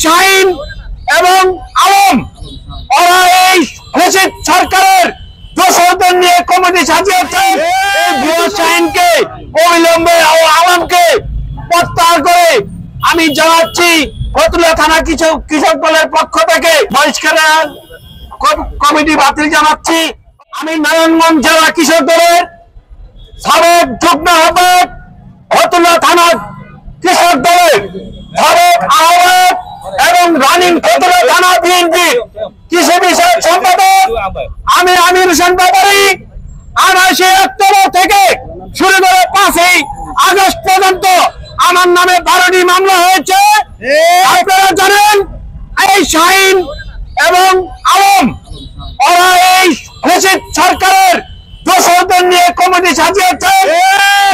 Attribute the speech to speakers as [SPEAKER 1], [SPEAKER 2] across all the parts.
[SPEAKER 1] শাহিন এবং আলম ওরা এই ঘোষিত সরকারের দোষরদের নিয়ে কমিটি সাজিয়েছে। এই ভুয়া শাহিনকে অবিলম্বে ও আলমকে প্রত্যাহার করে আমি জানাচ্ছি ফতুল্লা থানা কৃষক দলের পক্ষ থেকে বহিষ্কারের কমিটি বাতিল জানাচ্ছি। আমি নারায়ণগঞ্জ জেলা কৃষক দলের সাবেক যুগ্ম আহ্বায়ক, ফতুল্লা থানা কৃষক দলের সাবেক আহ্বায়ক এবং রানিং ফতুল্লা থানা বিএনপির কৃষি বিষয়ক সম্পাদক আমি আমির হোসেন ব্যাপারী 28 অক্টোবর থেকে শুরু করে 5 আগস্ট পর্যন্ত আমার নামে 12টি মামলা হয়েছে। আপনারা জানেন এই শাহিন এবং আলম ওরা এই ঘোষিত সরকারের দোষরদের নিয়ে কমিটি সাজিয়েছে।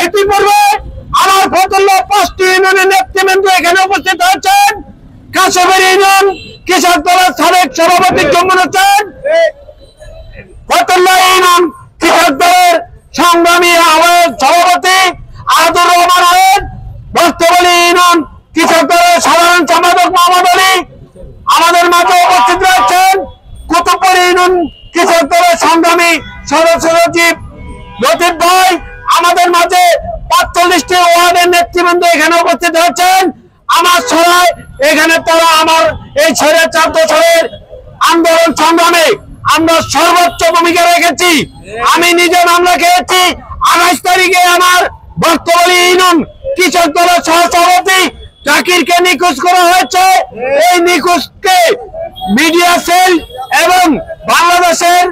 [SPEAKER 1] ইতিপূর্বে আমার ফতুল্লা 5টি ইউনিয়নের নেতৃবৃন্দ এখানে উপস্থিত হয়েছেন। কাশিবাড়ি ইউনিয়ন কৃষক দলের সাবেক সভাপতি জম্মুন হোসেন, ফতুল্লা ইউনিয়ন কৃষক দলের সংগ্রামী আহ্বায়ক সভাপতি আদুর রহমান আহমেদ, বস্তাবলী ইউনিয়ন কৃষক দলের সাধারণ সম্পাদক মোহাম্মদ আলী আমাদের মাঝে উপস্থিত রয়েছেন। কুতুবপুর ইউনিয়ন কৃষক দলের সংগ্রামী সদস্য সচিব লতিফ ভাই আমাদের মাঝে 45টি ওয়ার্ডের নেতৃবৃন্দ এখানে উপস্থিত হয়েছেন। আমার সবাই এখানে তারা আমার এই 4 বছরের আন্দোলন সংগ্রামে আমরা সর্বোচ্চ ভূমিকা রেখেছি। আমি নিজে মামলা খেয়েছি। 28 তারিখে আমার বস্তাবলী ইউনিয়ন কৃষক দলের সহসভাপতি জাকিরকে নিখোঁজ করা হয়েছে। এই নিখোঁজকে মিডিয়া সেল এবং বাংলাদেশের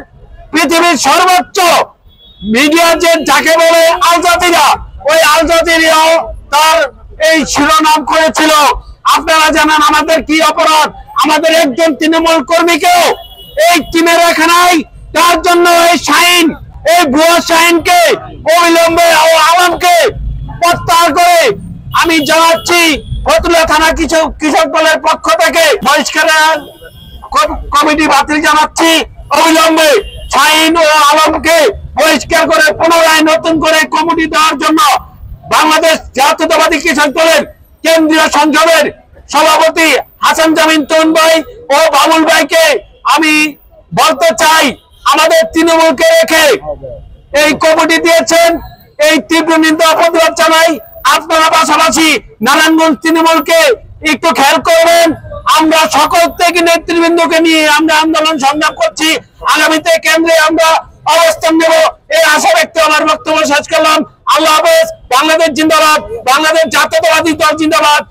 [SPEAKER 1] পৃথিবীর সর্বোচ্চ মিডিয়া যে যাকে বলে আল জাজিরা, ওই আল জাজিরাও তার এই শিরোনাম করেছিল। আপনারা জানেন আমাদের কি অপরাধ, আমাদের একজন তৃণমূল কর্মীকেও এই টিমের এখানে তার জন্য এই শাহিন, এই ভুয়া শাহিনকে অবিলম্বে ও আলমকে প্রত্যাহার করে আমি জানাচ্ছি ফতুল্লা থানা কৃষক দলের পক্ষ থেকে বহিষ্কারের কমিটি বাতিল জানাচ্ছি। অবিলম্বে শাহিন ও আলমকে বহিষ্কার করে পুনরায় নতুন করে কমিটি দেওয়ার জন্য বাংলাদেশ জাতীয়তাবাদী কৃষক দলের কেন্দ্রীয় সংসদের সভাপতি হাসান জামিন তুন ভাই ও বাবুল ভাইকে আমি বলতে চাই, আমাদের তৃণমূলকে রেখে এই কমিটি দিয়েছেন, এই তীব্র নিন্দা প্রতিবাদ জানাই। আপনারা পাশাপাশি নারায়ণগঞ্জ তৃণমূলকে একটু খেয়াল করবেন। আমরা সকল থেকে নেতৃবৃন্দকে নিয়ে আমরা আন্দোলন সংগ্রাম করছি। আগামীতে কেন্দ্রে আমরা অবস্থান নেব এই আশা ব্যক্ত আমার বক্তব্য শেষ করলাম। আল্লাহ হাফেজ। বাংলাদেশ জিন্দাবাদ, বাংলাদেশ জাতীয়তাবাদী দল জিন্দাবাদ।